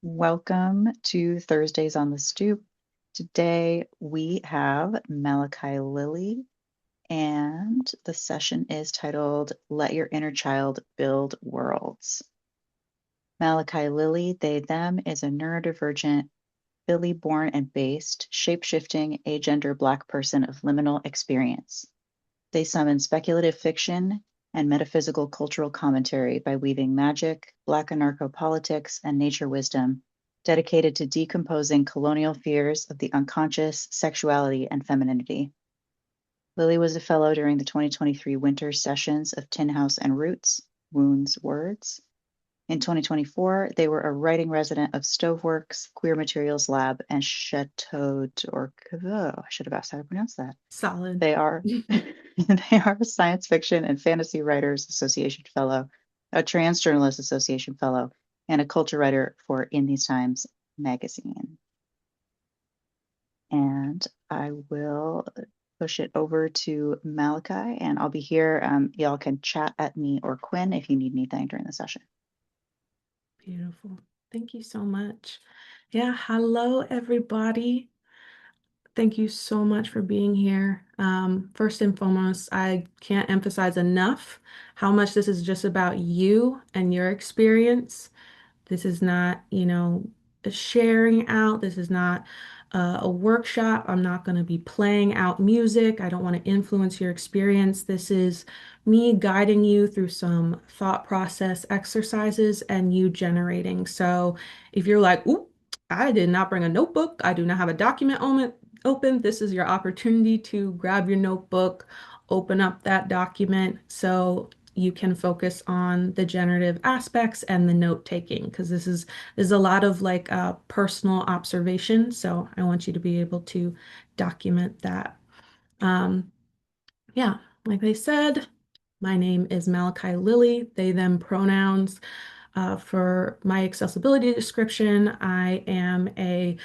Welcome to Thursdays on the Stoop. Today we have Malachi Lily, and the session is titled Let Your Inner Child Build Worlds. Malachi Lily, they, them, is a neurodivergent, Philly born and based, shapeshifting, agender Black person of liminal experience. They summon speculative fiction and metaphysical cultural commentary by weaving magic, Black-anarcho politics, and nature wisdom, dedicated to decomposing colonial fears of the unconscious, sexuality, and femininity. Lily was a fellow during the 2023 winter sessions of Tinhouse and Roots.Wounds.Words. In 2024, they were a writing resident of Stoveworks, Queer Materials Lab, and Chateau. I should have asked how to pronounce that. Solid. They are they are a Science Fiction and Fantasy Writers Association Fellow, a Trans Journalists Association Fellow, and a culture writer for In These Times magazine. And I will push it over to Malachi, and I'll be here. Y'all can chat at me or Quinn if you need anything during the session. Beautiful. Thank you so much. Yeah, hello everybody. Thank you so much for being here. First and foremost, I can't emphasize enough how much this is just about you and your experience. This is not, a sharing out. This is not a workshop. I'm not going to be playing out music. I don't want to influence your experience. This is me guiding you through some thought process exercises and you generating. So if you're like, "Oop, I did not bring a notebook. I do not have a document open. This is your opportunity to grab your notebook, open up that document. So you can focus on the generative aspects and the note taking because there's a lot of like personal observation. So I want you to be able to document that. Um, yeah, like I said, my name is Malachi Lily, they, them pronouns. For my accessibility description, I am a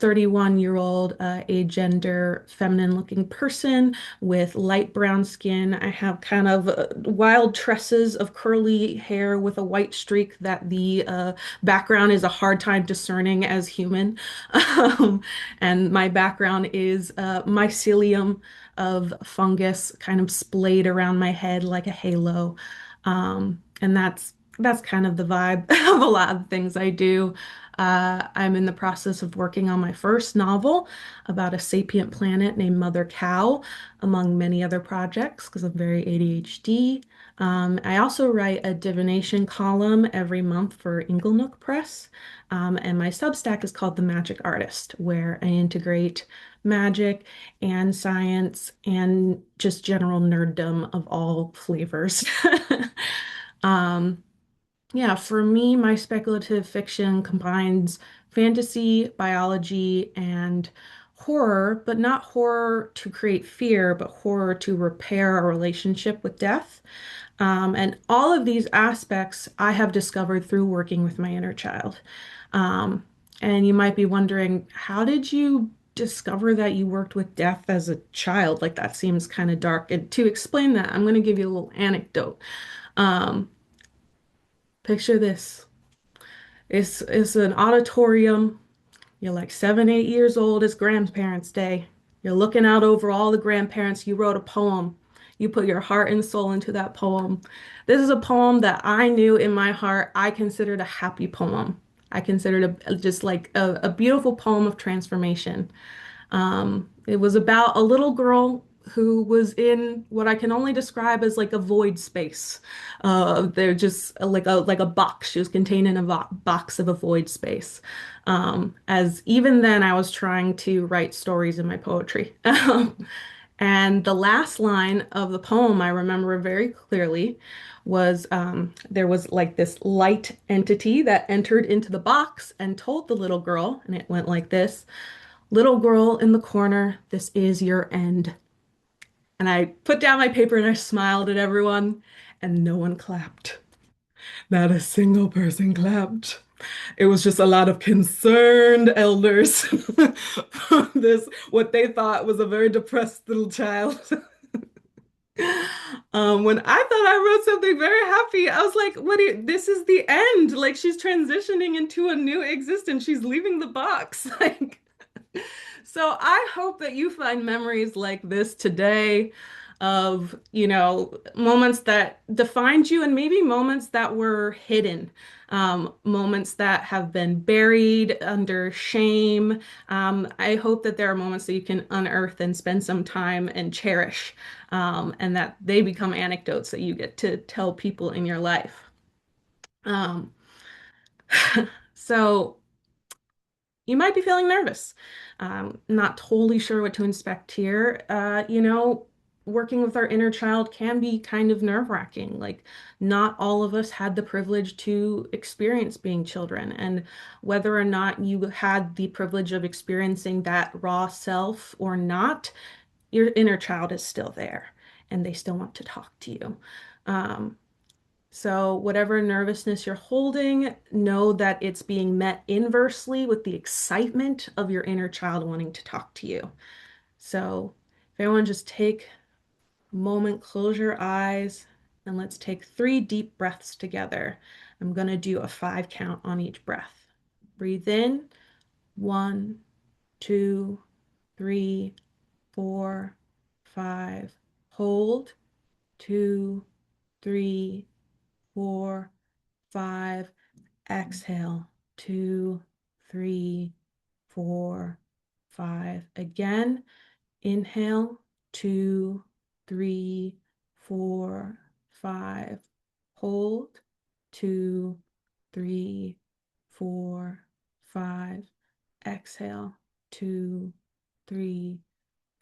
31-year-old agender feminine looking person with light brown skin. I have kind of wild tresses of curly hair with a white streak that the background is a hard time discerning as human. And my background is mycelium of fungus kind of splayed around my head like a halo. And that's kind of the vibe of a lot of things I do. I'm in the process of working on my first novel about a sapient planet named Mother Cow, among many other projects, because I'm very ADHD. I also write a divination column every month for Inglenook Press. And my Substack is called The Magic Artist, where I integrate magic and science and just general nerddom of all flavors. Um, yeah, for me, my speculative fiction combines fantasy, biology, and horror, but not horror to create fear, but horror to repair a relationship with death. And all of these aspects I have discovered through working with my inner child. Um, and you might be wondering, how did you discover that you worked with death as a child? Like that seems kind of dark. And to explain that, I'm going to give you a little anecdote. Um, Picture this. It's an auditorium. You're like 7, 8 years old. It's grandparents' day. You're looking out over all the grandparents. You wrote a poem. You put your heart and soul into that poem. This is a poem that I knew in my heart I considered a happy poem. I considered just like a beautiful poem of transformation. It was about a little girl who was in what I can only describe as like a void space. They're just like a box. She was contained in a box of a void space. As even then, I was trying to write stories in my poetry. And the last line of the poem I remember very clearly was there was like this light entity that entered into the box and told the little girl, and it went like this. Little girl in the corner, this is your end. And I put down my paper and I smiled at everyone, and no one clapped. Not a single person clapped. It was just a lot of concerned elders for this, what they thought was a very depressed little child. When I thought I wrote something very happy, I was like, what do you, this is the end. Like she's transitioning into a new existence. She's leaving the box. Like, so I hope that you find memories like this today of, moments that defined you and maybe moments that were hidden, moments that have been buried under shame. I hope that there are moments that you can unearth and spend some time and cherish, and that they become anecdotes that you get to tell people in your life. Um, so you might be feeling nervous. Not totally sure what to expect here. Working with our inner child can be kind of nerve-wracking. Like, not all of us had the privilege to experience being children. And whether or not you had the privilege of experiencing that raw self or not, your inner child is still there and they still want to talk to you. Um, so, whatever nervousness you're holding, know that it's being met inversely with the excitement of your inner child wanting to talk to you. So, if everyone just take a moment, close your eyes, and let's take 3 deep breaths together. I'm going to do a 5 count on each breath. Breathe in, 1, 2, 3, 4, 5. Hold, 2, 3, 4, 5. Exhale, 2, 3, 4, 5. Again, inhale, 2, 3, 4, 5. Hold, 2, 3, 4, 5. Exhale, 2, 3,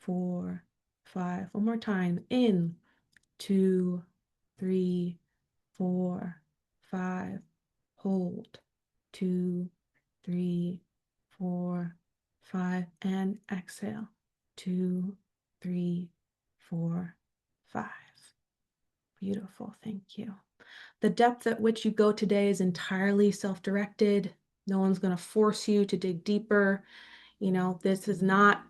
4, 5. One more time. In, 2, 3, 4, 5. Hold, 2, 3, 4, 5, and exhale, 2, 3, 4, 5. Beautiful, thank you. The depth at which you go today is entirely self-directed. No one's going to force you to dig deeper. This is not,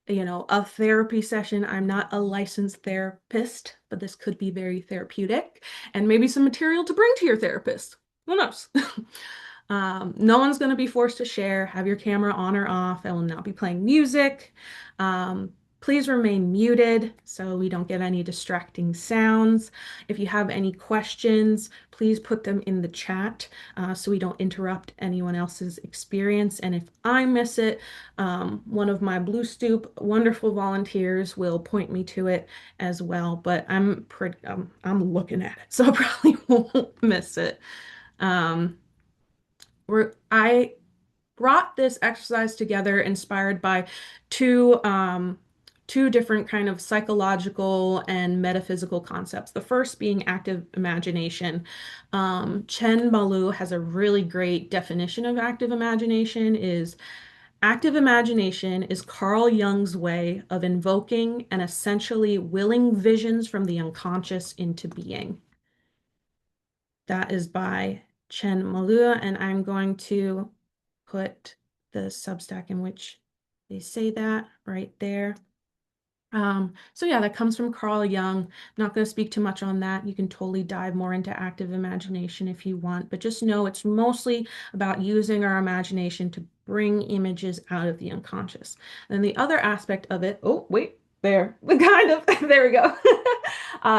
a therapy session. I'm not a licensed therapist, but this could be very therapeutic and maybe some material to bring to your therapist. Who knows? No one's going to be forced to share. Have your camera on or off. I will not be playing music. Um, Please remain muted so we don't get any distracting sounds. If you have any questions, please put them in the chat so we don't interrupt anyone else's experience. And if I miss it, one of my Blue Stoop wonderful volunteers will point me to it as well. But I'm looking at it, so I probably won't miss it. Um, I brought this exercise together inspired by two two different kind of psychological and metaphysical concepts. The first being active imagination. Chen Malu has a really great definition of active imagination. Is active imagination is Carl Jung's way of invoking and essentially willing visions from the unconscious into being. That is by Chen Malua, and I'm going to put the Substack in which they say that right there. So yeah, that comes from Carl Jung. I'm not going to speak too much on that. You can totally dive more into active imagination if you want, but just know it's mostly about using our imagination to bring images out of the unconscious. And the other aspect of it, oh, wait, there, kind of, there we go,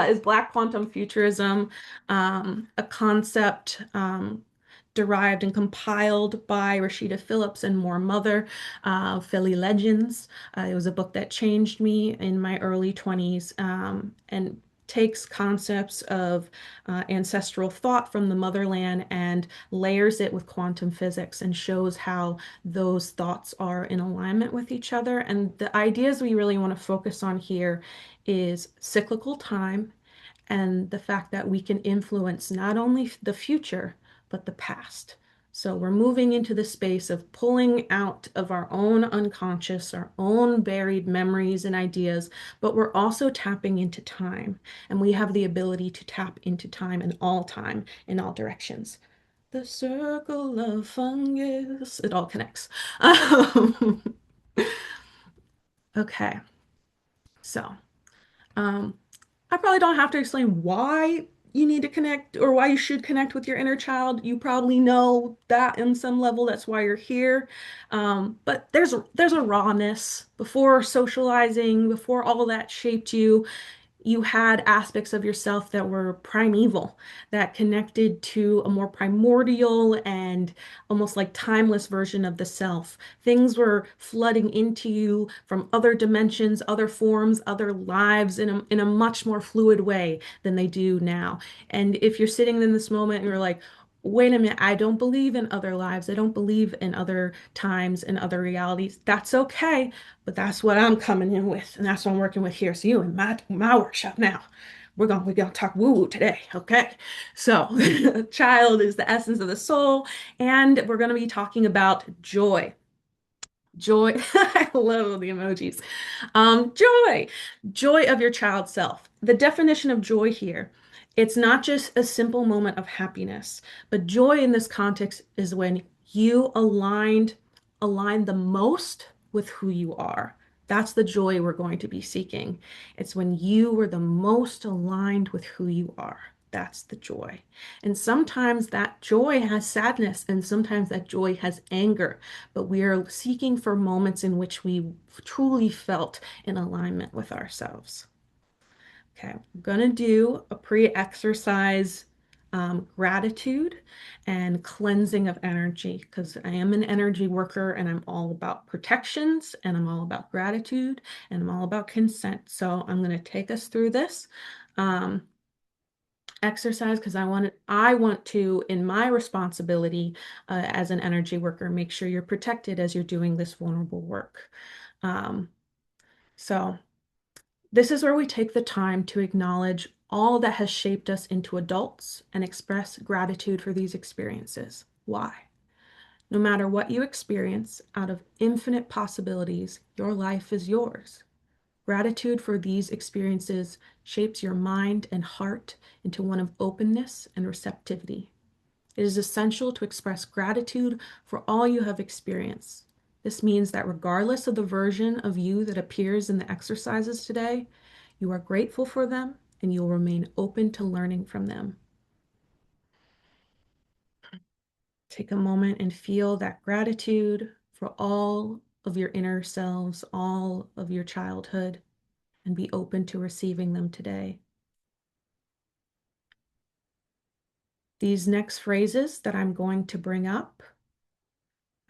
is Black quantum futurism, a concept derived and compiled by Rashida Phillips and Moore Mother, Philly Legends. It was a book that changed me in my early 20s, and takes concepts of ancestral thought from the motherland and layers it with quantum physics and shows how those thoughts are in alignment with each other. And the ideas we really want to focus on here is cyclical time and the fact that we can influence not only the future, but the past. So we're moving into the space of pulling out of our own unconscious, our own buried memories and ideas, but we're also tapping into time. And we have the ability to tap into time, in all directions. The circle of fungus, it all connects. Okay, so um, I probably don't have to explain why you need to connect or why you should connect with your inner child. You probably know that in some level. That's why you're here. But there's a rawness before socializing, before all that shaped you. You had aspects of yourself that were primeval, that connected to a more primordial and almost like timeless version of the self. Things were flooding into you from other dimensions, other forms, other lives in a much more fluid way than they do now. And if you're sitting in this moment and you're like, wait a minute, I don't believe in other lives. I don't believe in other times and other realities. That's okay. But that's what I'm coming in with, and that's what I'm working with here. So you in my workshop now. We're gonna talk woo-woo today, okay? So child is the essence of the soul, and we're gonna be talking about joy. Joy, I love the emojis. Joy, joy of your child self. The definition of joy here, it's not just a simple moment of happiness, but joy in this context is when you align the most with who you are. That's the joy we're going to be seeking. It's when you were the most aligned with who you are. That's the joy. And sometimes that joy has sadness, and sometimes that joy has anger, but we are seeking for moments in which we truly felt in alignment with ourselves. Okay, I'm going to do a pre-exercise gratitude and cleansing of energy because I am an energy worker and I'm all about protections and I'm all about gratitude and I'm all about consent. So I'm going to take us through this. Um, Exercise because I want to in my responsibility as an energy worker make sure you're protected as you're doing this vulnerable work. Um, so this is where we take the time to acknowledge all that has shaped us into adults and express gratitude for these experiences. Why? No matter what you experience, out of infinite possibilities, your life is yours. Gratitude for these experiences shapes your mind and heart into one of openness and receptivity. It is essential to express gratitude for all you have experienced. This means that regardless of the version of you that appears in the exercises today, you are grateful for them and you will remain open to learning from them. Take a moment and feel that gratitude for all of your inner selves, all of your childhood, and be open to receiving them today. These next phrases that I'm going to bring up,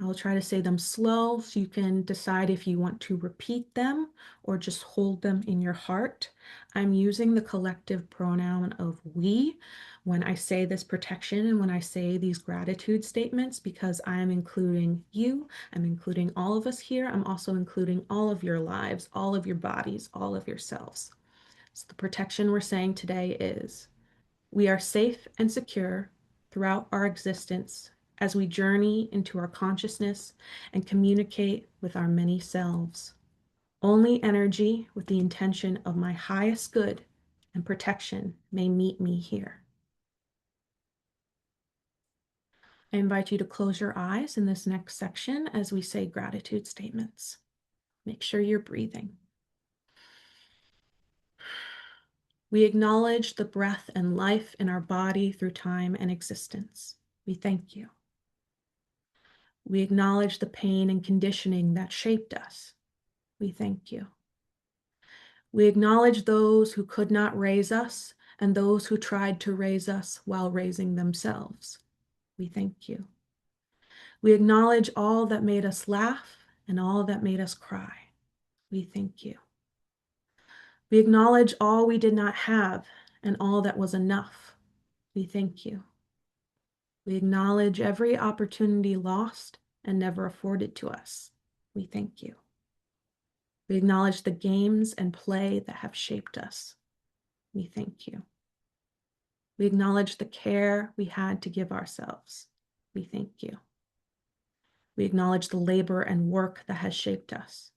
I'll try to say them slow so you can decide if you want to repeat them or just hold them in your heart. I'm using the collective pronoun of we when I say this protection and when I say these gratitude statements because I am including you, I'm including all of us here, I'm also including all of your lives, all of your bodies, all of yourselves. So the protection we're saying today is we are safe and secure throughout our existence as we journey into our consciousness and communicate with our many selves. Only energy with the intention of my highest good and protection may meet me here. I invite you to close your eyes in this next section as we say gratitude statements. Make sure you're breathing. We acknowledge the breath and life in our body through time and existence. We thank you. We acknowledge the pain and conditioning that shaped us. We thank you. We acknowledge those who could not raise us and those who tried to raise us while raising themselves. We thank you. We acknowledge all that made us laugh and all that made us cry. We thank you. We acknowledge all we did not have and all that was enough. We thank you. We acknowledge every opportunity lost and never afforded to us. We thank you. We acknowledge the games and play that have shaped us. We thank you. We acknowledge the care we had to give ourselves. We thank you. We acknowledge the labor and work that has shaped us.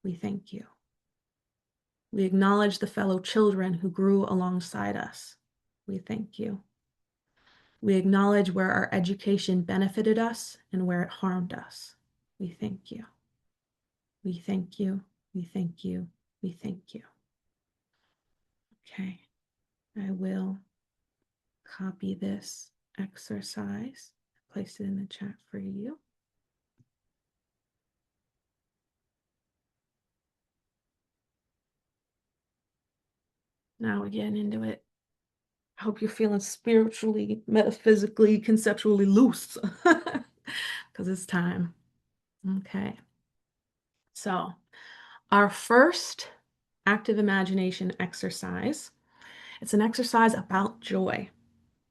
We thank you. We acknowledge the fellow children who grew alongside us. We thank you. We acknowledge where our education benefited us and where it harmed us. We thank you. We thank you. We thank you. We thank you. Okay. I will copy this exercise, place it in the chat for you. Now we're getting into it. I hope you're feeling spiritually, metaphysically, conceptually loose because it's time. Okay. So, our first active imagination exercise, it's an exercise about joy.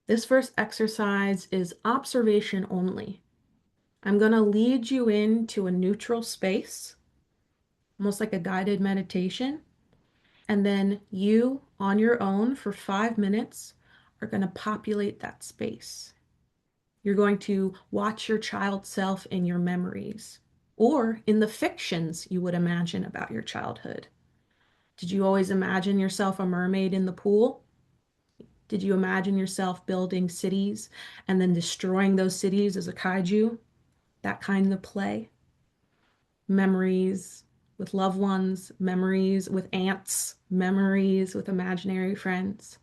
This first exercise is observation only. I'm going to lead you into a neutral space, almost like a guided meditation. And then you, on your own, for 5 minutes, are going to populate that space. You're going to watch your child self in your memories or in the fictions you would imagine about your childhood. Did you always imagine yourself a mermaid in the pool? Did you imagine yourself building cities and then destroying those cities as a kaiju? That kind of play. Memories with loved ones, memories with ants, memories with imaginary friends.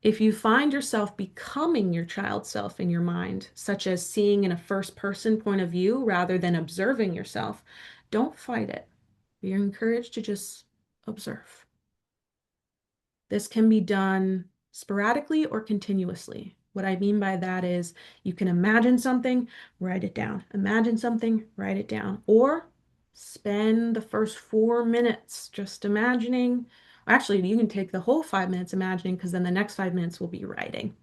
If you find yourself becoming your child self in your mind, such as seeing in a first person point of view rather than observing yourself, don't fight it. You're encouraged to just observe. This can be done sporadically or continuously. What I mean by that is you can imagine something, write it down. Imagine something, write it down. Or spend the first 4 minutes just imagining. Actually, you can take the whole 5 minutes imagining because then the next 5 minutes will be writing.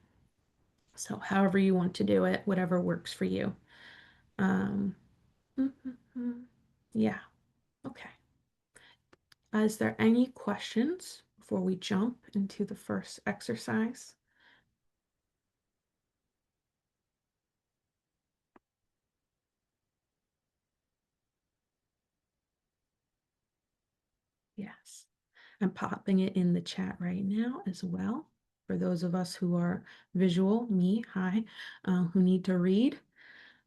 So, however you want to do it, whatever works for you. Um, yeah, okay. Is there any questions before we jump into the first exercise? Yes. I'm popping it in the chat right now as well. For those of us who are visual, me, hi, who need to read.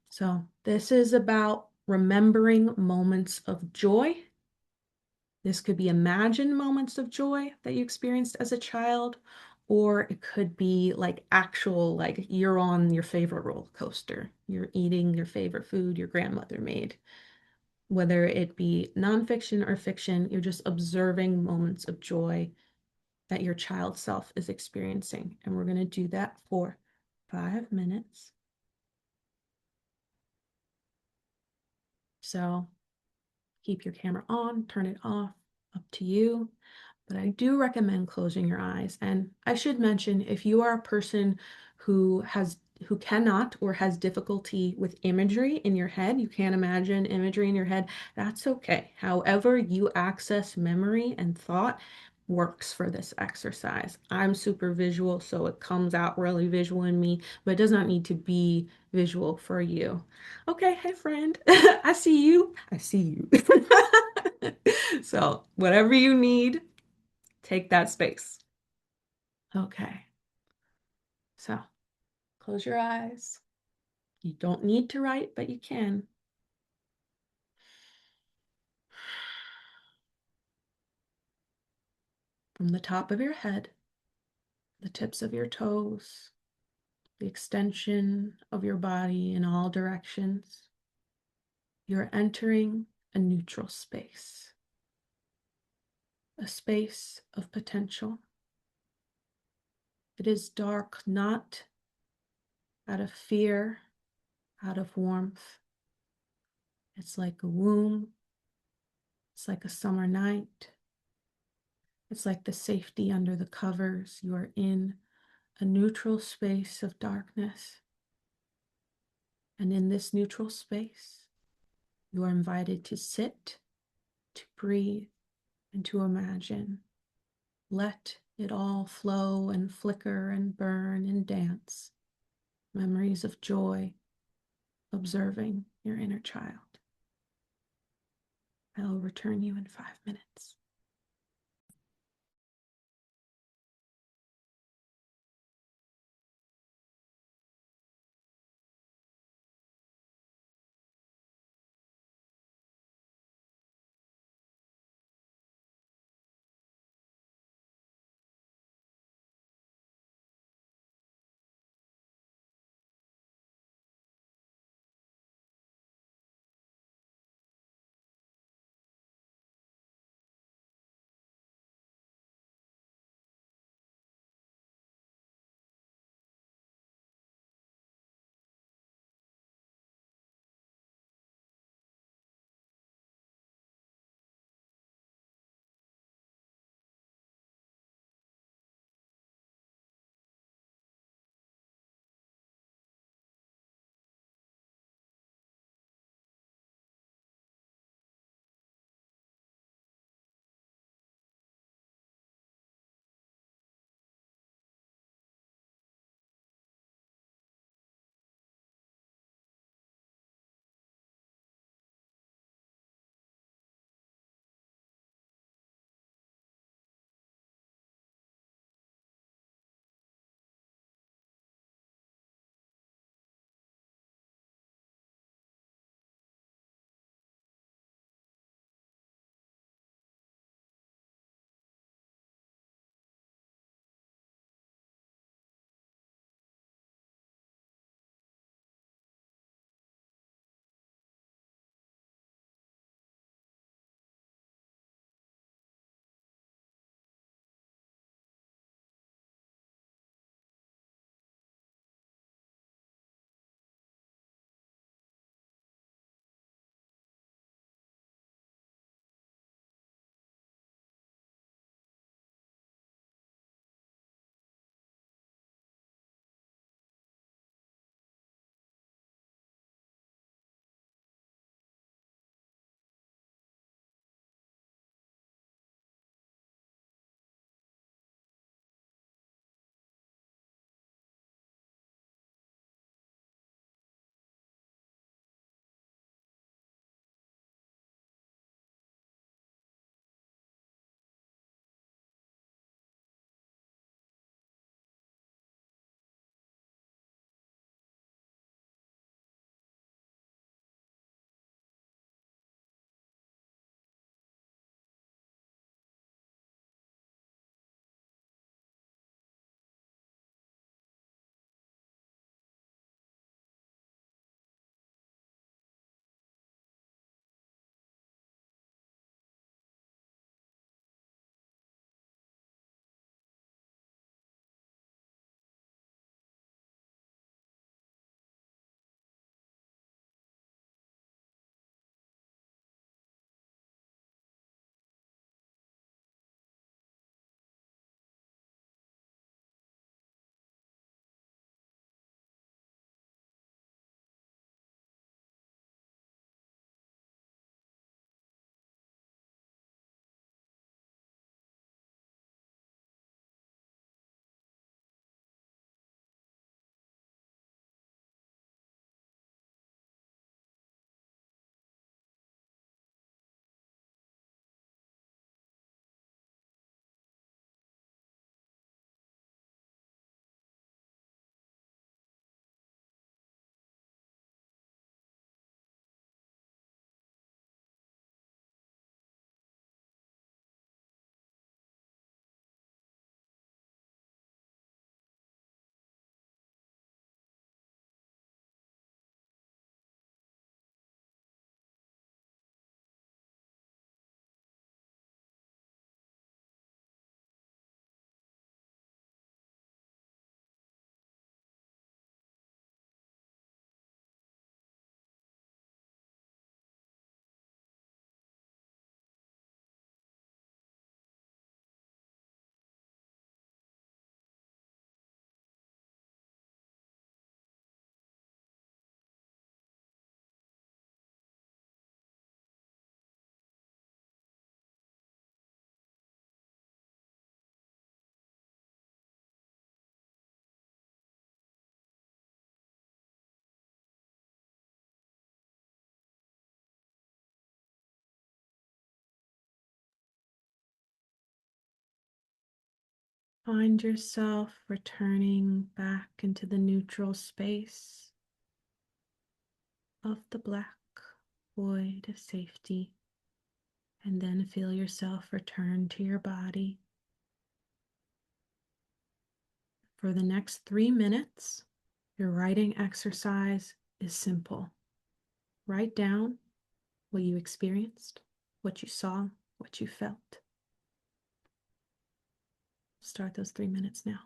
So this is about remembering moments of joy. This could be imagined moments of joy that you experienced as a child, or it could be like actual, like you're on your favorite roller coaster. You're eating your favorite food your grandmother made. Whether it be nonfiction or fiction, you're just observing moments of joy that your child self is experiencing. And we're going to do that for 5 minutes. So keep your camera on, turn it off, up to you. But I do recommend closing your eyes. And I should mention, if you are a person who cannot or has difficulty with imagery in your head, you can't imagine imagery in your head, that's okay. However you access memory and thought works for this exercise. I'm super visual, so it comes out really visual in me, but it does not need to be visual for you. Okay, hey friend, I see you. I see you. So whatever you need, take that space. Okay, so close your eyes. You don't need to write, but you can. From the top of your head, the tips of your toes, the extension of your body in all directions, you're entering a neutral space, a space of potential. It is dark not out of fear, out of warmth. It's like a womb. It's like a summer night. It's like the safety under the covers. You are in a neutral space of darkness. And in this neutral space, you are invited to sit, to breathe, and to imagine. Let it all flow and flicker and burn and dance. Memories of joy, observing your inner child. I will return you in 5 minutes. Find yourself returning back into the neutral space of the black void of safety, and then feel yourself return to your body. For the next 3 minutes, your writing exercise is simple. Write down what you experienced, what you saw, what you felt. Start those 3 minutes now.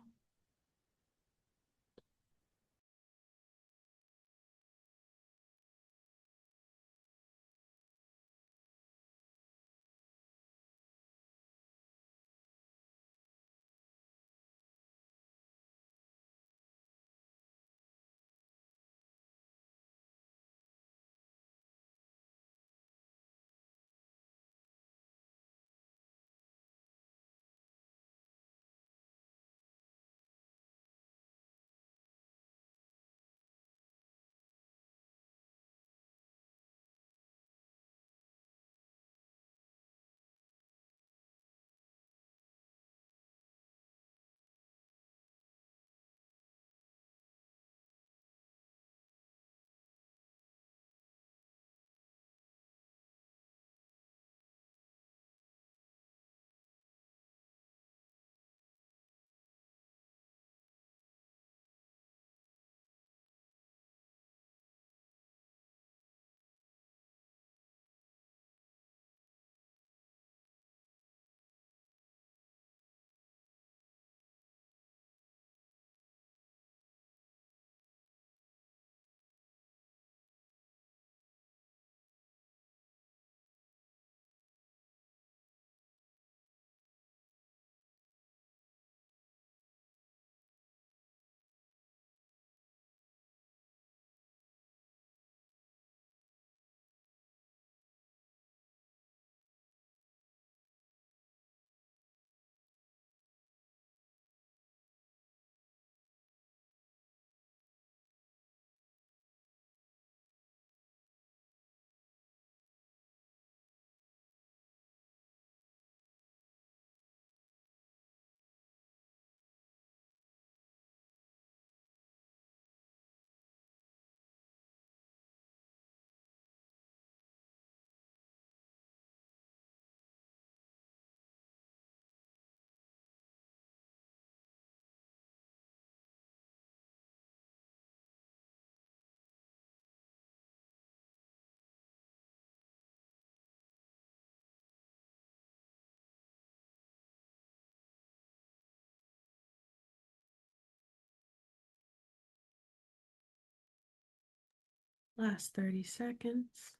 Last 30 seconds.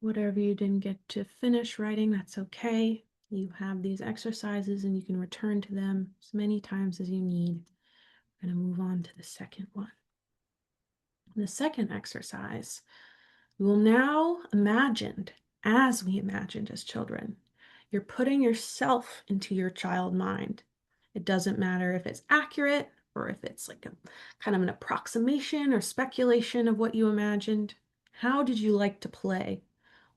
Whatever you didn't get to finish writing, that's okay. You have these exercises and you can return to them as many times as you need. We're going to move on to the second one. The second exercise, we will now imagine, as we imagined as children. You're putting yourself into your child mind. It doesn't matter if it's accurate or if it's like a kind of an approximation or speculation of what you imagined. How did you like to play?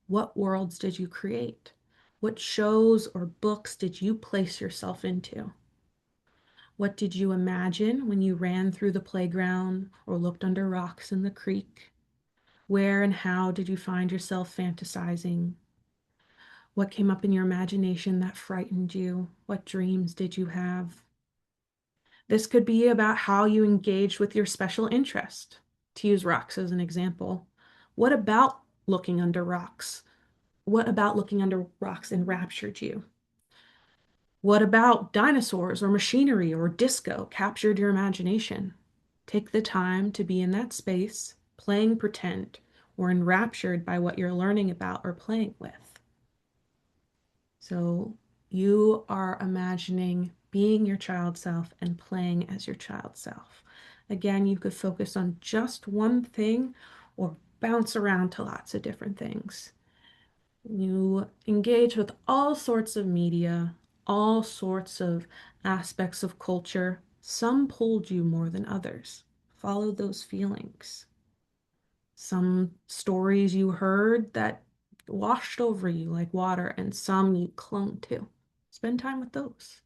What worlds did you create? What shows or books did you place yourself into? What did you imagine when you ran through the playground or looked under rocks in the creek? Where and how did you find yourself fantasizing? What came up in your imagination that frightened you? What dreams did you have? This could be about how you engaged with your special interest. To use rocks as an example, what about looking under rocks? What about looking under rocks enraptured you? What about dinosaurs or machinery or disco captured your imagination? Take the time to be in that space, playing pretend, or enraptured by what you're learning about or playing with. So you are imagining being your child self and playing as your child self. Again, you could focus on just one thing or bounce around to lots of different things. You engage with all sorts of media, all sorts of aspects of culture. Some pulled you more than others. Follow those feelings. Some stories you heard that washed over you like water, and some you clung to. Spend time with those.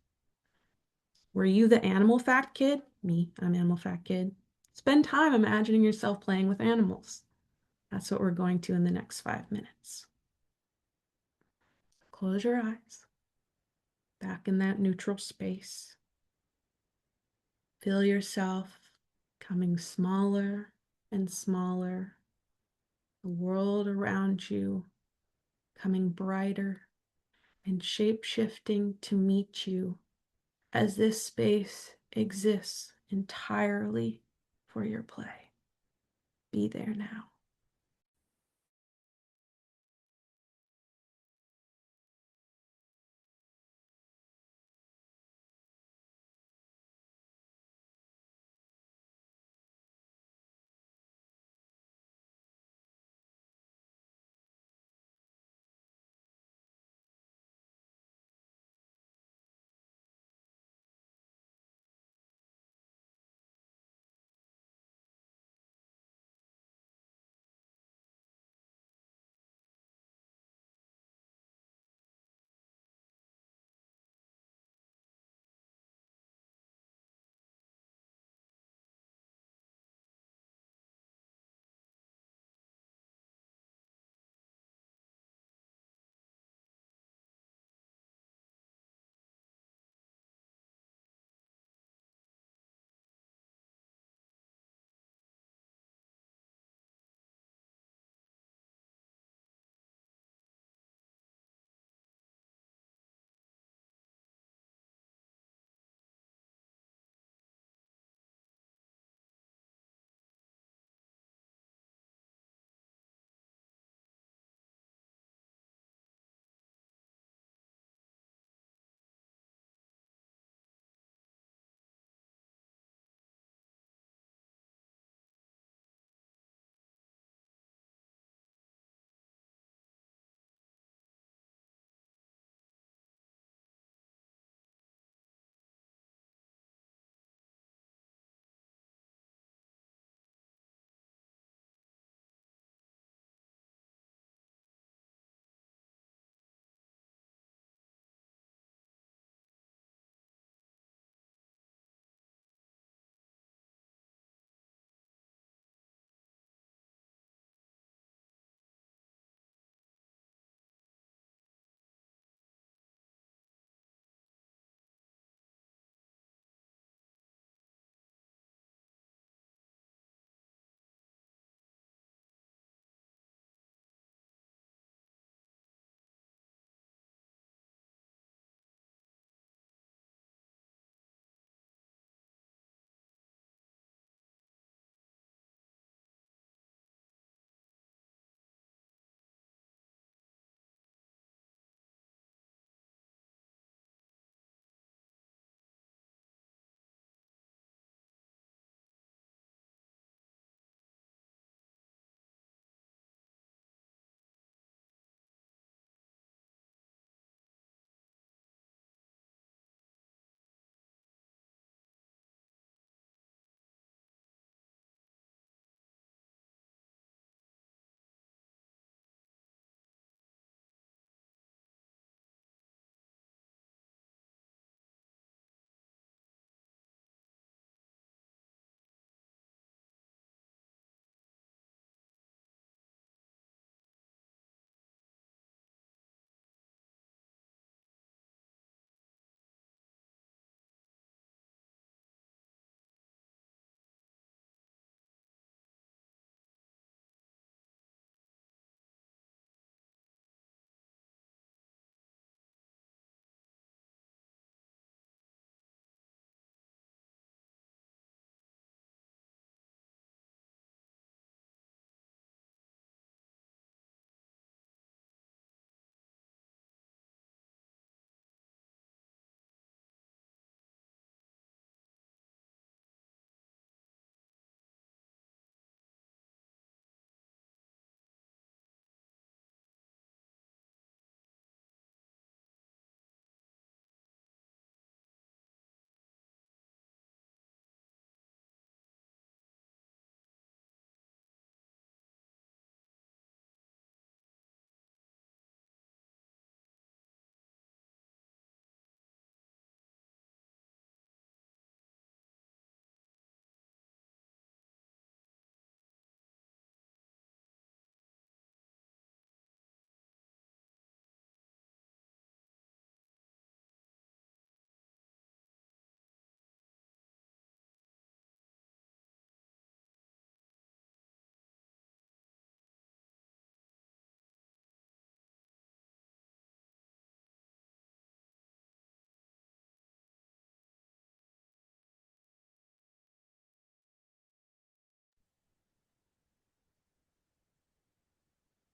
Were you the animal fact kid? Me, I'm animal fact kid. Spend time imagining yourself playing with animals. That's what we're going to in the next 5 minutes. Close your eyes, back in that neutral space. Feel yourself becoming smaller and smaller. The world around you becoming brighter and shape shifting to meet you as this space exists entirely for your play. Be there now.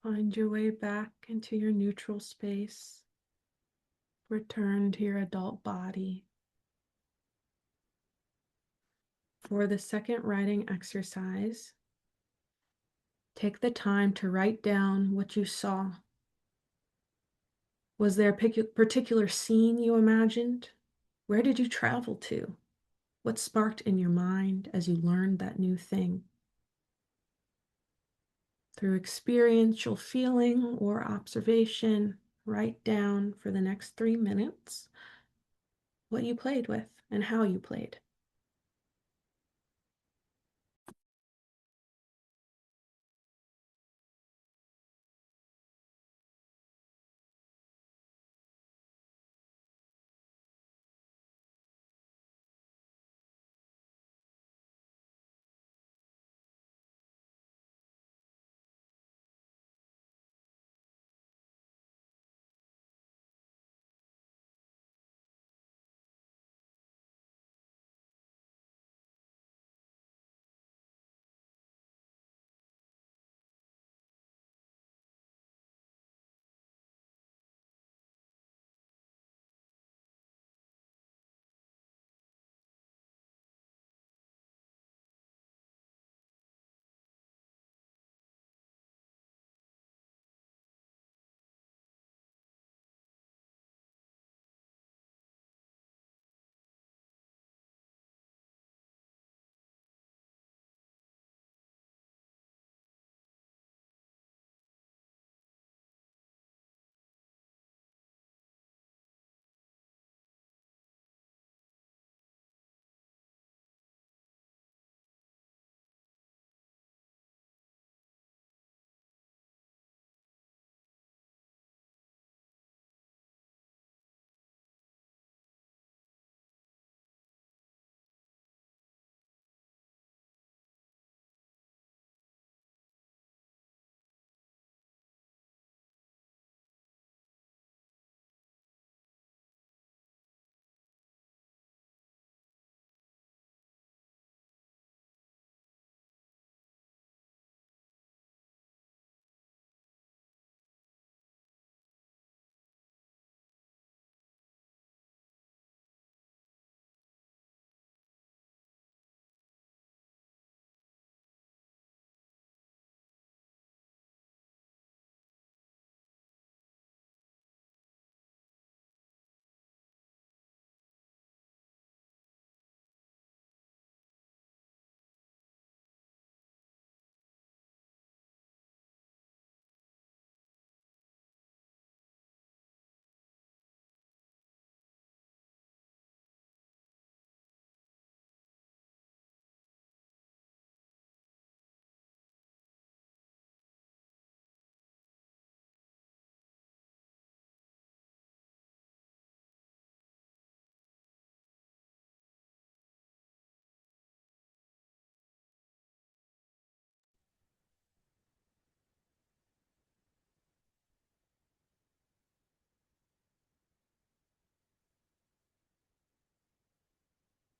Find your way back into your neutral space. Return to your adult body. For the second writing exercise, take the time to write down what you saw. Was there a particular scene you imagined? Where did you travel to? What sparked in your mind as you learned that new thing? Through experiential feeling or observation, write down for the next 3 minutes what you played with and how you played.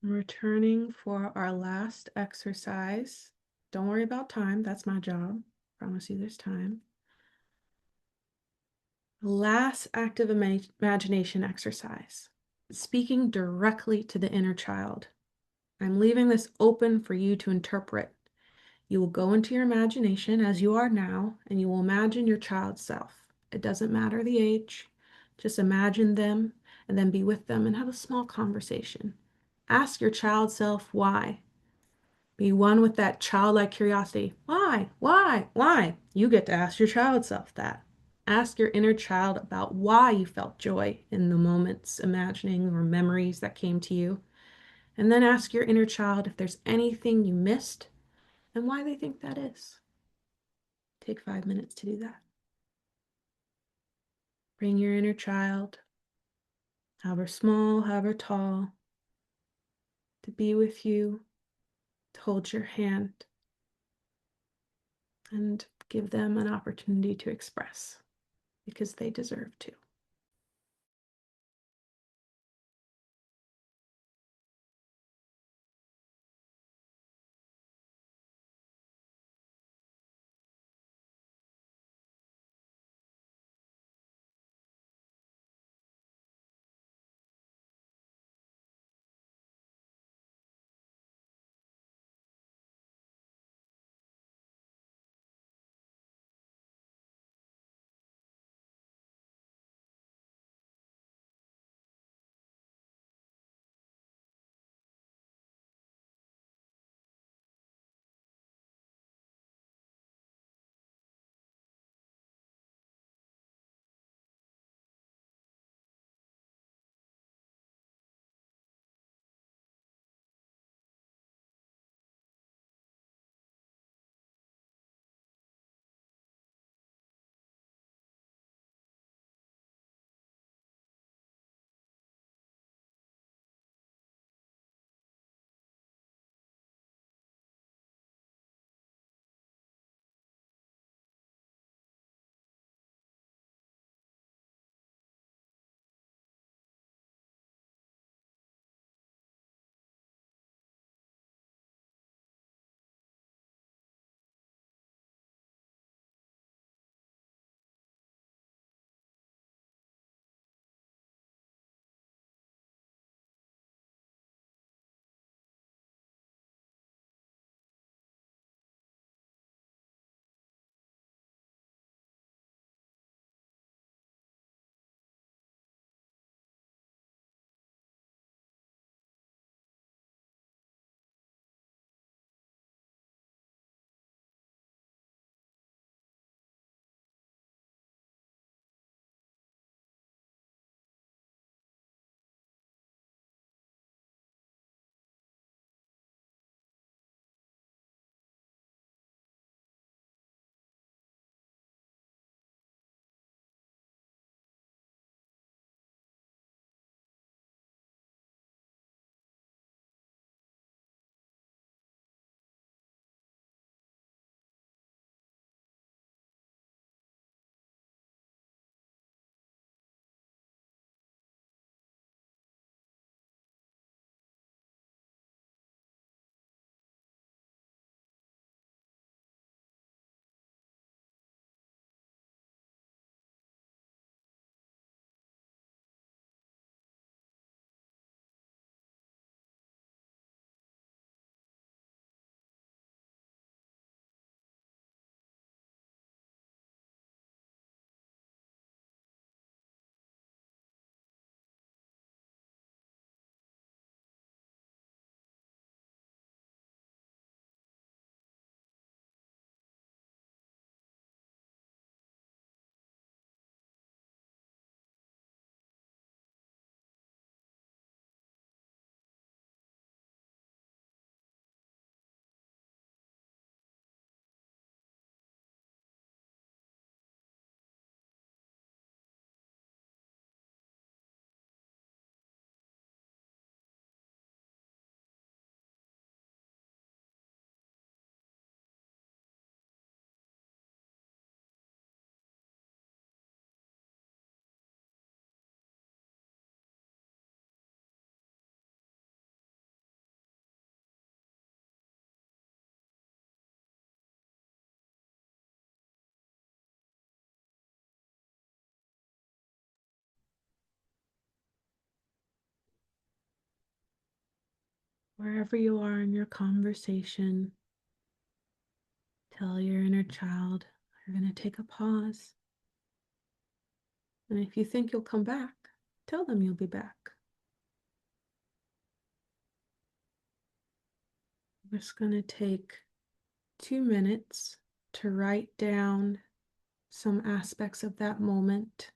Returning for our last exercise. Don't worry about time, that's my job. Promise you there's time. Last active imagination exercise. Speaking directly to the inner child. I'm leaving this open for you to interpret. You will go into your imagination as you are now, and you will imagine your child self. It doesn't matter the age. Just imagine them and then be with them and have a small conversation. Ask your child self why. Be one with that childlike curiosity. Why? Why? Why? You get to ask your child self that. Ask your inner child about why you felt joy in the moments, imagining, or memories that came to you. And then ask your inner child if there's anything you missed and why they think that is. Take 5 minutes to do that. Bring your inner child, however small, however tall, to be with you, to hold your hand, and give them an opportunity to express because they deserve to. wherever you are in your conversation, tell your inner child you're going to take a pause. And if you think you'll come back, tell them you'll be back. We're just going to take 2 minutes to write down some aspects of that moment.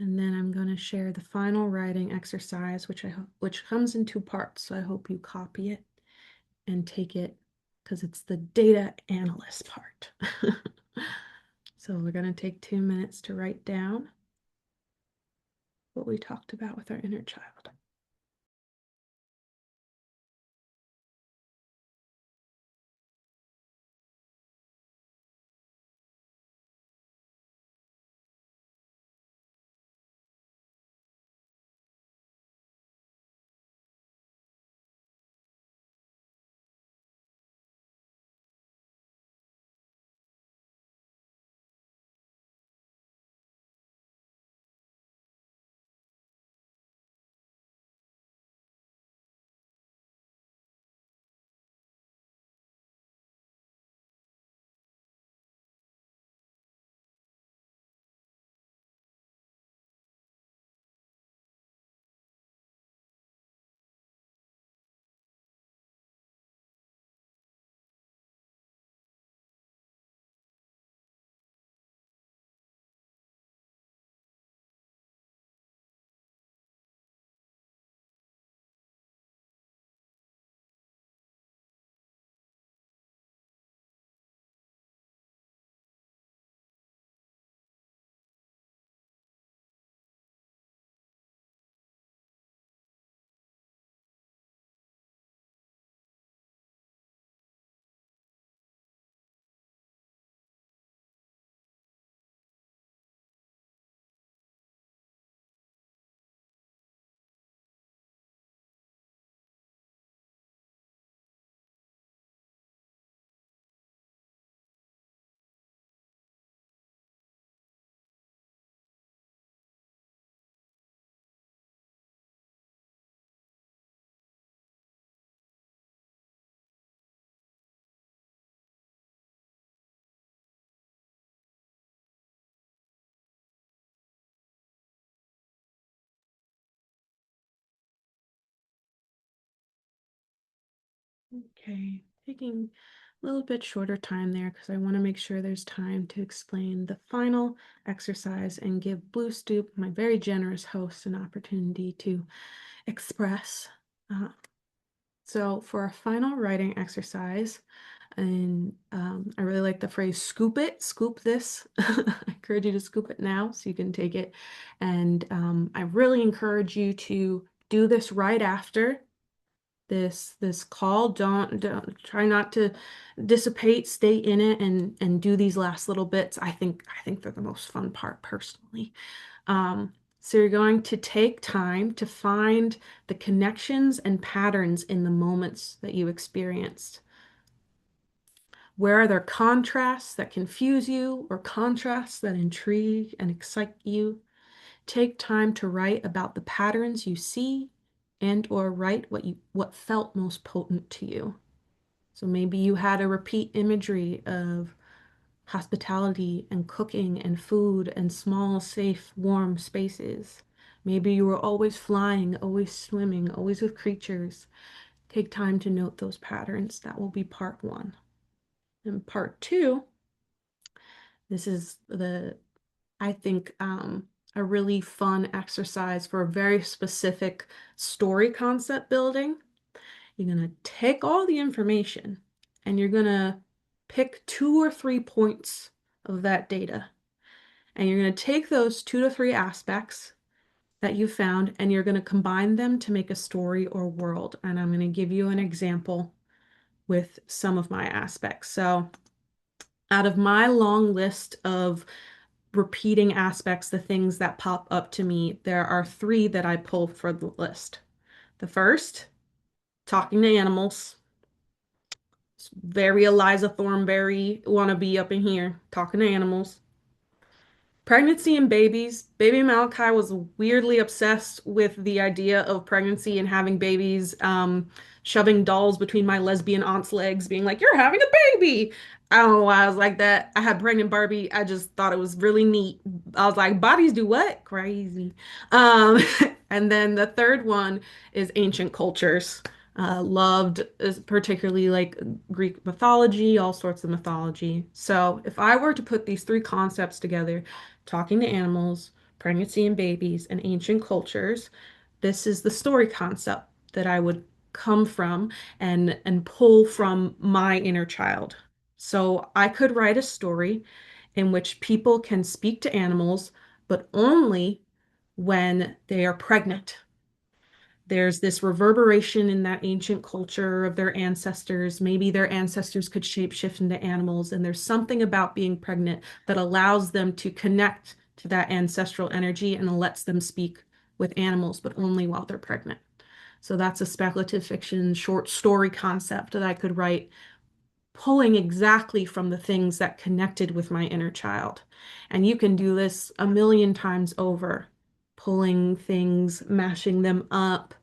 And then I'm going to share the final writing exercise, which comes in 2 parts. So I hope you copy it and take it because it's the data analyst part. So we're going to take 2 minutes to write down what we talked about with our inner child. Okay, taking a little bit shorter time there because I want to make sure there's time to explain the final exercise and give Blue Stoop, my very generous host, an opportunity to express. Uh, so for our final writing exercise, and I really like the phrase scoop it, scoop this. I encourage you to scoop it now so you can take it. And I really encourage you to do this right after this call. Don't try not to dissipate, stay in it and do these last little bits. I think they're the most fun part personally. So you're going to take time to find the connections and patterns in the moments that you experienced. Where are there contrasts that confuse you or contrasts that intrigue and excite you? Take time to write about the patterns you see and or write what felt most potent to you. So maybe you had a repeat imagery of hospitality and cooking and food and small, safe, warm spaces. Maybe you were always flying, always swimming, always with creatures. Take time to note those patterns. That will be part one. And part two, this is I think, a really fun exercise for a very specific story concept building. You're going to take all the information and you're going to pick 2 or 3 points of that data. And you're going to take those 2 to 3 aspects that you found and you're going to combine them to make a story or world. And I'm going to give you an example with some of my aspects. So, out of my long list of repeating aspects, the things that pop up to me, there are 3 that I pull for the list. The first, talking to animals. It's very Eliza Thornberry wannabe up in here, talking to animals. Pregnancy and babies. Baby Malachi was weirdly obsessed with the idea of pregnancy and having babies, shoving dolls between my lesbian aunt's legs, being like, "You're having a baby." I don't know why I was like that. I had pregnant Barbie. I just thought it was really neat. I was like, bodies do what? Crazy. Um, and then the third one is ancient cultures. Loved particularly like Greek mythology, all sorts of mythology. So if I were to put these three concepts together, talking to animals, pregnancy and babies, and ancient cultures, this is the story concept that I would come from and pull from my inner child. So I could write a story in which people can speak to animals, but only when they are pregnant. There's this reverberation in that ancient culture of their ancestors. Maybe their ancestors could shapeshift into animals, and there's something about being pregnant that allows them to connect to that ancestral energy and lets them speak with animals, but only while they're pregnant. So that's a speculative fiction short story concept that I could write, pulling exactly from the things that connected with my inner child. And you can do this a million times over, pulling things, mashing them up.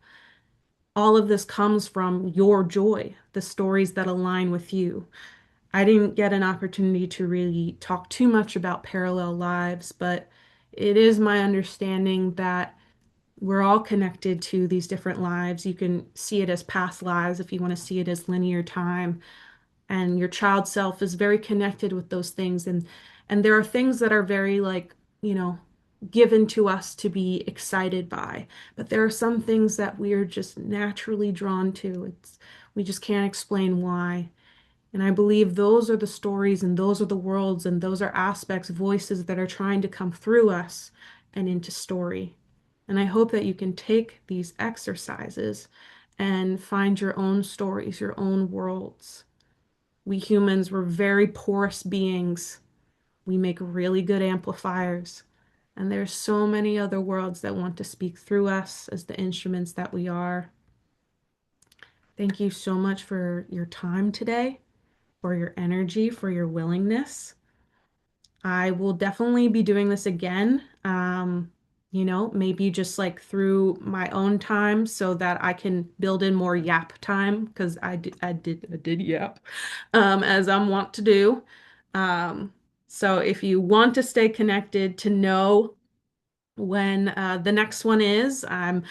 All of this comes from your joy, the stories that align with you. I didn't get an opportunity to really talk too much about parallel lives, but it is my understanding that we're all connected to these different lives. You can see it as past lives if you want to see it as linear time, and your child self is very connected with those things, and there are things that are very like, you know, given to us to be excited by, but there are some things that we are just naturally drawn to. It's we just can't explain why. And I believe those are the stories and those are the worlds and those are aspects, voices that are trying to come through us and into story. And I hope that you can take these exercises and find your own stories, your own worlds. We humans were very porous beings. We make really good amplifiers. And there's so many other worlds that want to speak through us as the instruments that we are. Thank you so much for your time today, for your energy, for your willingness. I will definitely be doing this again. Maybe just like through my own time so that I can build in more yap time because I did yap, as I'm wont to do. Um, so if you want to stay connected to know when the next one is, I'm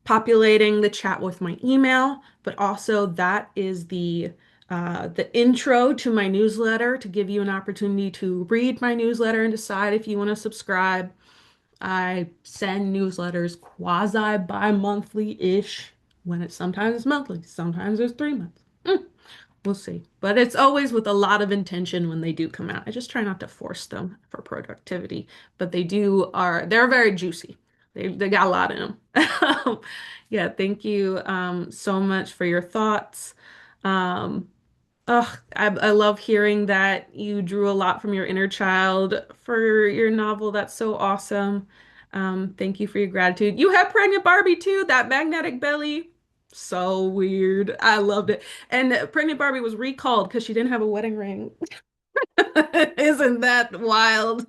populating the chat with my email, but also that is the intro to my newsletter to give you an opportunity to read my newsletter and decide if you want to subscribe. I send newsletters quasi bi-monthly-ish when it's sometimes monthly, sometimes there's 3 months. We'll see. But it's always with a lot of intention when they do come out. I just try not to force them for productivity, but they're very juicy. They got a lot in them. Yeah, thank you so much for your thoughts. Um, I love hearing that you drew a lot from your inner child for your novel. That's so awesome. Thank you for your gratitude. You had pregnant Barbie too, that magnetic belly. So weird. I loved it. And pregnant Barbie was recalled because she didn't have a wedding ring. Isn't that wild?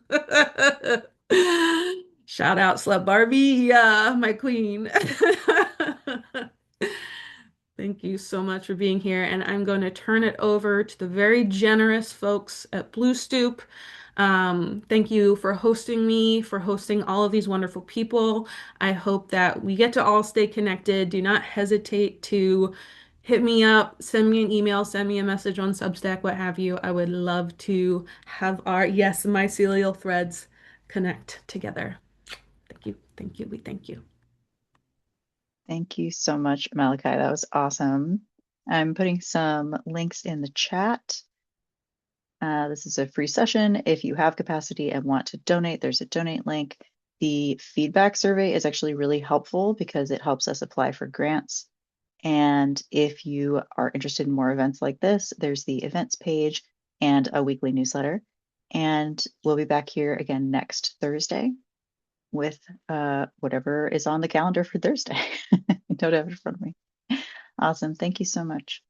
Shout out, Slut Barbie, my queen. Thank you so much for being here. And I'm going to turn it over to the very generous folks at Blue Stoop. Thank you for hosting me, for hosting all of these wonderful people. I hope that we get to all stay connected. Do not hesitate to hit me up, send me an email, send me a message on Substack, what have you. I would love to have our, yes, mycelial threads connect together. Thank you. Thank you. We thank you. Thank you so much, Malachi. That was awesome. I'm putting some links in the chat. This is a free session. If you have capacity and want to donate, there's a donate link. The feedback survey is actually really helpful because it helps us apply for grants. And if you are interested in more events like this, there's the events page and a weekly newsletter. And we'll be back here again next Thursday with whatever is on the calendar for Thursday. I don't have it in front of me. Awesome. Thank you so much.